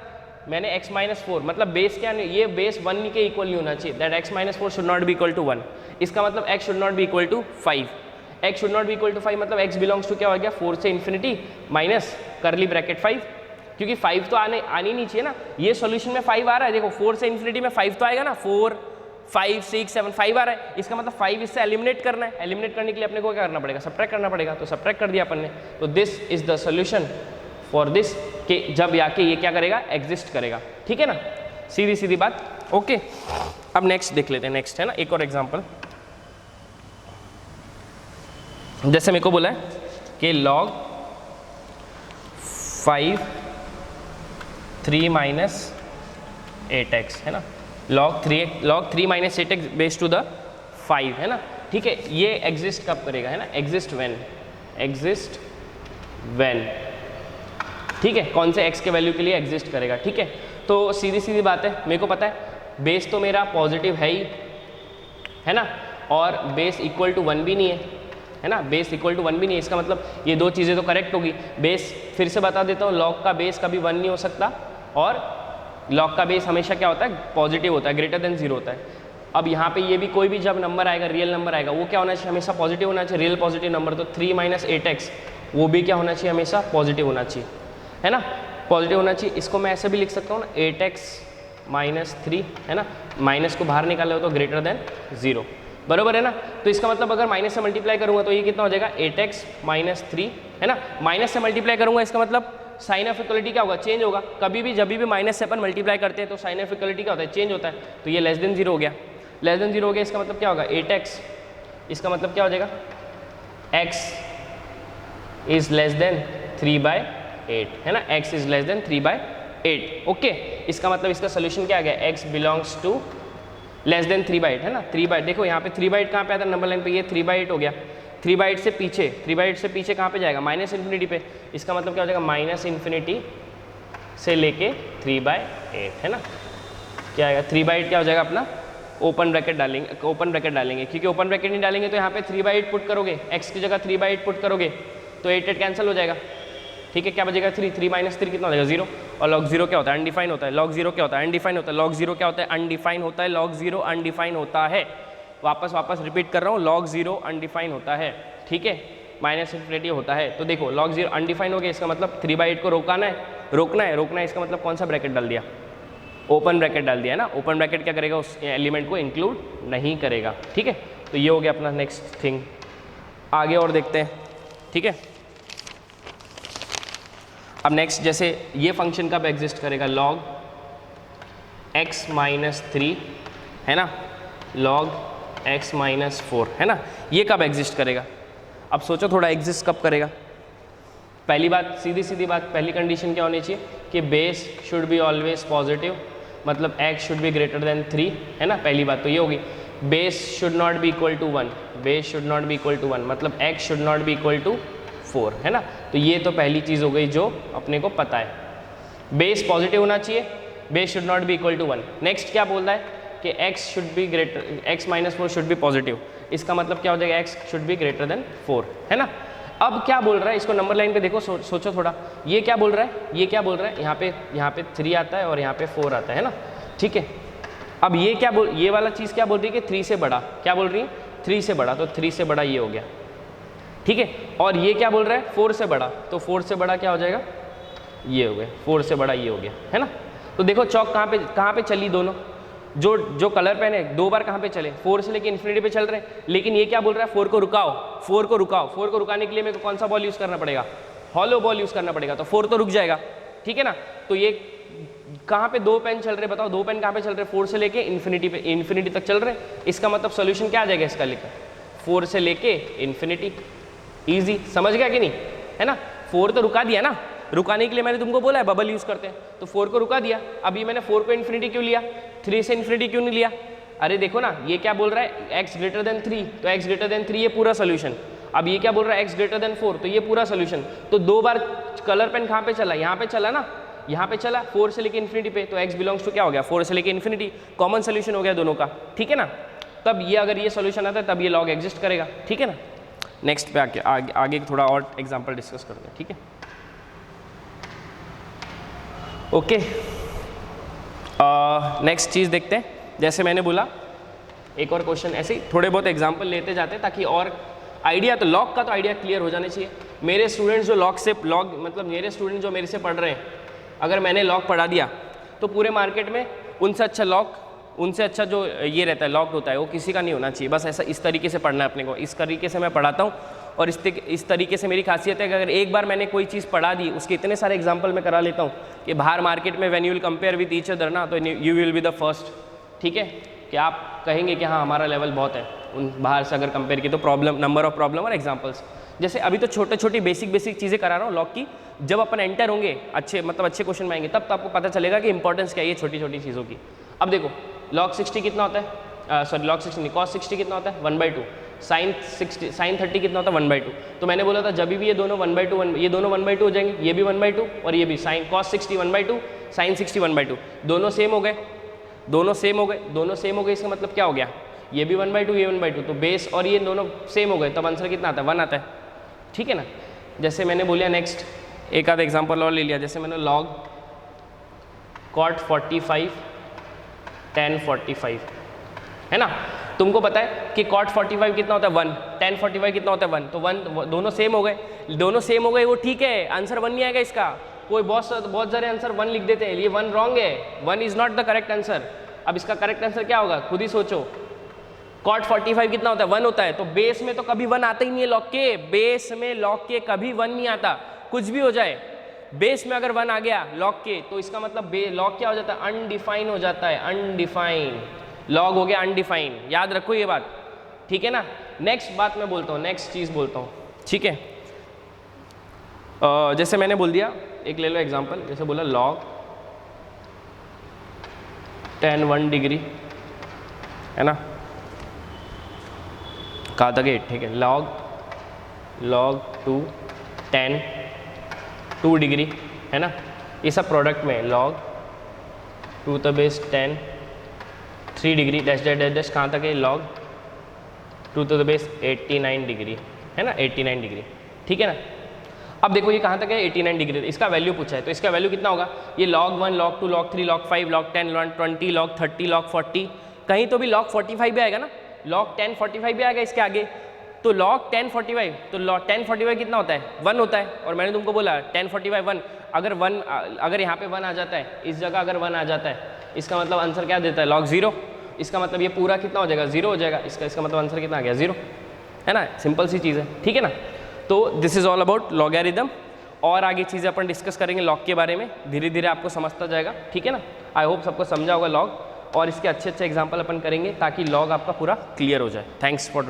मैंने x माइनस 4 मतलब बेस क्या नहीं, ये बेस 1 के इक्वल नहीं होना चाहिए, that x minus 4 should not be equal to 1। इसका मतलब x should not be equal to 5, x should not be equal to 5 मतलब x बिलोंग्स टू क्या हो गया 4 से इन्फिनिटी माइनस करली ब्रैकेट 5, क्योंकि 5 तो आनी नहीं चाहिए ना, ये सॉल्यूशन में 5 आ रहा है, देखो 4 से इन्फिनिटी में 5 तो आएगा ना, 4 5 6 7 5 आ रहा है। इसका मतलब 5 इससे एलिमिनेट करना है, एलिमिनेट करने के लिए अपने को क्या करना पड़ेगा, सब्ट्रैक्ट करना पड़ेगा, तो सब्ट्रैक्ट कर दिया अपन ने। तो this is the solution for this, कि जब आके ये क्या करेगा, एग्जिस्ट करेगा, ठीक है ना, सीधी सीधी बात। ओके, अब नेक्स्ट देख लेते हैं, नेक्स्ट है ना एक और एग्जांपल। जैसे मेरे को बोला है कि log 5 3 माइनस 8x, है ना, log 3 minus 8x base to the 5, है ना, ठीक है। ये एग्जिस्ट कब करेगा, है ना, एग्जिस्ट व्हेन, ठीक है, कौन से x के वैल्यू के लिए एग्जिस्ट करेगा, ठीक है। तो सीधी सीधी बात है, मेरे को पता है बेस तो मेरा पॉजिटिव है ही, है ना, और बेस इक्वल टू 1 भी नहीं है ना, बेस इक्वल टू 1 भी नहीं है। इसका मतलब ये दो चीज़ें तो करेक्ट होगी। बेस फिर से बता देता हूँ, log का बेस कभी 1 नहीं हो सकता, और log का बेस हमेशा क्या होता है, पॉजिटिव होता है, ग्रेटर देन 0 होता है। अब यहाँ पे ये भी कोई भी जब नंबर आएगा, रियल नंबर आएगा, वो क्या होना चाहिए, हमेशा पॉजिटिव होना चाहिए, रियल पॉजिटिव नंबर। तो 3 माइनस 8x वो भी क्या होना चाहिए, हमेशा पॉजिटिव होना चाहिए, है ना, पॉजिटिव होना चाहिए। इसको मैं ऐसे भी लिख सकता हूँ ना, 8x माइनस 3, है ना, माइनस को बाहर निकाले हो तो ग्रेटर देन 0, बरोबर है ना। तो इसका मतलब अगर माइनस से मल्टीप्लाई करूँगा तो ये कितना हो जाएगा, 8x माइनस 3, है ना, माइनस से मल्टीप्लाई करूँगा, इसका मतलब साइन ऑफ इक्वलिटी क्या होगा, चेंज होगा। कभी भी जब भी माइनस से अपन मल्टीप्लाई करते हैं तो साइन ऑफ इक्वलिटी क्या होता है, चेंज होता है। तो ये लेस देन 0 हो गया, लेस देन 0 हो गया, इसका मतलब क्या होगा 8x, इसका मतलब क्या हो जाएगा, x इज लेस देन 3/8, है ना, x is less than 3/8। Okay, इसका मतलब इसका सोल्यूशन क्या आ गया, x belongs to less than 3/8, है ना, 3/8। देखो यहाँ पे 3/8 कहाँ पे आता है नंबर लाइन पे, ये 3/8 हो गया। 3/8 से पीछे, 3/8 से पीछे कहाँ पे जाएगा, माइनस इन्फिनिटी पे। इसका मतलब क्या हो जाएगा, माइनस इन्फिनिटी से लेके 3/8, है ना, क्या आएगा 3/8 क्या हो जाएगा अपना, ओपन ब्रैकेट डालेंगे, क्योंकि ओपन ब्रैकेट नहीं डालेंगे तो यहाँ पे 3/8 पुट करोगे, x की जगह 3/8 पुट करोगे तो 8 कैंसिल हो जाएगा, ठीक है। क्या बचेगा 3 माइनस 3 कितना हो जाएगा 0, और log 0 क्या होता है, अनडिफाइन होता है। log 0 क्या होता है, अनडिफाइन होता है। log 0 क्या होता है, अनडिफाइन होता है। log 0 अनडिफाइन होता है, वापस रिपीट कर रहा हूँ, log 0 अनडिफाइन होता है, ठीक है, माइनस इन्फिनिटी होता है। तो देखो log 0 अनडिफाइन हो गया, इसका मतलब 3/8 को रोकना है, इसका मतलब कौन सा ब्रैकेट डाल दिया, ओपन ब्रैकेट डाल दिया ना। ओपन ब्रैकेट क्या करेगा, उस एलिमेंट को इंक्लूड नहीं करेगा, ठीक है। तो ये हो गया अपना नेक्स्ट थिंग। आगे और देखते हैं, ठीक है। अब नेक्स्ट, जैसे ये फंक्शन कब एग्जिस्ट करेगा, log x माइनस 3, है ना, log x माइनस 4, है ना, ये कब एग्जिस्ट करेगा। अब सोचो थोड़ा, एग्जिस्ट कब करेगा। पहली बात, सीधी बात, पहली कंडीशन क्या होनी चाहिए कि base should be always positive, मतलब x should be greater than 3, है ना, पहली बात तो ये होगी। Base should not be equal to 1, base should not be equal to 1 मतलब x should not be equal to 4, है ना। तो ये तो पहली चीज़ हो गई जो अपने को पता है, बेस पॉजिटिव होना चाहिए, base should not be equal to 1। Next क्या बोल रहा है कि x should be greater, x minus 4 should be positive, इसका मतलब क्या हो जाएगा, x should be greater than 4, है ना। अब क्या बोल रहा है, इसको नंबर लाइन पे देखो, सोचो थोड़ा, ये क्या बोल रहा है, ये क्या बोल रहा है, यहाँ पे 3 आता है और यहाँ पे 4 आता है ना, ठीक है। अब ये क्या ये वाला चीज़ क्या बोल रही है कि 3 से बड़ा, क्या बोल रही है 3 से बड़ा, तो 3 से बड़ा ये हो गया, ठीक है। और ये क्या बोल रहा है 4 से बड़ा, तो 4 से बड़ा क्या हो जाएगा, ये हो गया, 4 से बड़ा ये हो गया, है ना। तो देखो चौक कहाँ पे चली दोनों, जो कलर पेन है 2 बार कहाँ पे चले, 4 से लेके इन्फिनिटी पे चल रहे हैं। लेकिन ये क्या बोल रहा है, 4 को रुकाओ, 4 को रुकाने के लिए मेरे को कौन सा बॉल यूज़ करना पड़ेगा, हॉलो बॉल यूज़ करना पड़ेगा, तो 4 तो रुक जाएगा, ठीक है ना। तो ये कहाँ पे 2 पेन चल रहे, बताओ 2 पेन कहाँ पे चल रहे, 4 से लेके इन्फिनिटी पे, इन्फिनिटी तक चल रहे। इसका मतलब सोल्यूशन क्या आ जाएगा इसका लेकर, 4 से लेके इन्फिनिटी। ईजी, समझ गया कि नहीं, है ना। 4 तो रुका दिया ना, रुकाने के लिए मैंने तुमको बोला है बबल यूज़ करते हैं, तो 4 को रुका दिया। अब ये मैंने 4 को इन्फिनिटी क्यों लिया, 3 से इन्फिनिटी क्यों नहीं लिया। अरे देखो ना, ये क्या बोल रहा है x ग्रेटर देन 3, तो x ग्रेटर देन 3 ये पूरा सोल्यूशन। अब ये क्या बोल रहा है x ग्रेटर देन 4, तो ये पूरा सोल्यूशन। तो 2 बार कलर पेन कहाँ पे चला, यहाँ पे चला ना, यहाँ पे चला 4 से लेके इन्फिनिटी पे, तो x बिलोंग्स टू क्या हो गया 4 से लेके इन्फिनिटी, कॉमन सोल्यूशन हो गया दोनों का, ठीक है ना। तब ये अगर ये सोल्यूशन आता है तब ये लॉग एग्जिस्ट करेगा, ठीक है ना। नेक्स्ट पे आगे थोड़ा और एग्जाम्पल डिस्कस करते हैं, ठीक है। ओके, नेक्स्ट चीज़ देखते हैं। जैसे मैंने बोला एक और क्वेश्चन, ऐसे ही थोड़े बहुत एग्जाम्पल लेते जाते हैं ताकि और आइडिया, तो लॉग का तो आइडिया क्लियर हो जाना चाहिए। मेरे स्टूडेंट्स जो लॉग मतलब मेरे स्टूडेंट जो मेरे से पढ़ रहे हैं, अगर मैंने लॉग पढ़ा दिया तो पूरे मार्केट में उनसे अच्छा लॉग, उनसे अच्छा जो ये रहता है लॉग होता है वो किसी का नहीं होना चाहिए। बस ऐसा इस तरीके से पढ़ना है अपने को, इस तरीके से मैं पढ़ाता हूँ। और इस तरीके से मेरी खासियत है कि अगर एक बार मैंने कोई चीज़ पढ़ा दी, उसके इतने सारे एग्जाम्पल मैं करा लेता हूँ कि बाहर मार्केट में when you will compare with each other ना, तो you will be the first, ठीक है, कि आप कहेंगे कि हाँ हमारा लेवल बहुत है उन बाहर से अगर कंपेयर की। तो प्रॉब्लम, नंबर ऑफ प्रॉब्लम और एग्जाम्पल्स, जैसे अभी तो छोटे छोटी बेसिक चीज़ें करा रहा हूँ लॉग की। जब अपन एंटर होंगे अच्छे अच्छे क्वेश्चन में आएंगे तब तो आपको पता चलेगा कि इंपॉर्टेंस क्या है ये छोटी छोटी चीज़ों की। अब देखो log 60 कितना होता है, सॉरी log 60 नहीं, cos 60 कितना होता है 1/2, sin 30 कितना होता है 1/2। तो मैंने बोला था जब भी ये दोनों 1/2 ये दोनों 1/2 हो जाएंगे, ये भी 1/2 और ये भी sin cos 60 1/2 sin 60 1/2, दोनों सेम हो गए, दोनों सेम हो गए, दोनों सेम हो गए। इसका मतलब क्या हो गया, ये भी 1/2 ये 1/2, तो बेस और ये दोनों सेम हो गए, तब आंसर कितना आता है 1 आता है, ठीक है ना। जैसे मैंने बोलिया नेक्स्ट एक आध एग्जाम्पल और ले लिया, जैसे मैंने log cot 45 tan 45, है ना। तुमको पता है कि cot 45 कितना होता है 1, tan 45 कितना होता है 1, तो 1 दोनों सेम हो गए, दोनों सेम हो गए, वो ठीक है, आंसर 1 नहीं आएगा इसका। कोई बहुत सारे आंसर 1 लिख देते हैं, ये 1 रॉन्ग है, 1 is not the correct answer. अब इसका करेक्ट आंसर क्या होगा खुद ही सोचो। cot 45 कितना होता है 1 होता है, तो बेस में तो कभी 1 आता ही नहीं है लॉग के, बेस में लॉग के कभी 1 नहीं आता, कुछ भी हो जाए बेस में अगर 1 आ गया लॉग के, तो इसका मतलब लॉग क्या हो जाता है अनडिफाइन हो जाता है, अनडिफाइन लॉग हो गया अनडिफाइन, याद रखो ये बात, ठीक है ना। नेक्स्ट बात मैं बोलता हूँ, नेक्स्ट चीज़ बोलता हूँ, ठीक है। जैसे मैंने बोल दिया, एक ले लो एग्जांपल, जैसे बोला log tan 1 डिग्री, है ना, कहा था कि ठीक है, log 2 tan 2 डिग्री, है ना। ये सब प्रोडक्ट में log 2 the base tan 3 degree dash dash dash dash, कहाँ तक है log 2 द बेस 89 डिग्री, है ना, 89 डिग्री, ठीक है ना। अब देखो ये कहाँ तक है 89 डिग्री, इसका वैल्यू पूछा है, तो इसका वैल्यू कितना होगा, ये log 1 log 2 log 3 log 5 log 10 log 20 log 30 log 40, कहीं तो भी log 45 भी आएगा ना, log 10 45 भी आएगा इसके आगे। तो log 10 45, तो log 10 45 कितना होता है 1 होता है, और मैंने तुमको बोला 10 45 1, अगर यहाँ पे 1 आ जाता है, इस जगह अगर 1 आ जाता है, इसका मतलब आंसर क्या देता है log 0, इसका मतलब ये पूरा कितना हो जाएगा 0 हो जाएगा, इसका मतलब आंसर कितना आ गया 0, है ना। सिंपल सी चीज़ है, ठीक है ना। तो this is all about logarithm, और आगे चीज़ें अपन डिस्कस करेंगे लॉग के बारे में, धीरे धीरे आपको समझता जाएगा, ठीक है ना। आई होप सबको समझा होगा लॉग, और इसके अच्छे एग्जाम्पल अपन करेंगे ताकि लॉग आपका पूरा क्लियर हो जाए। Thanks for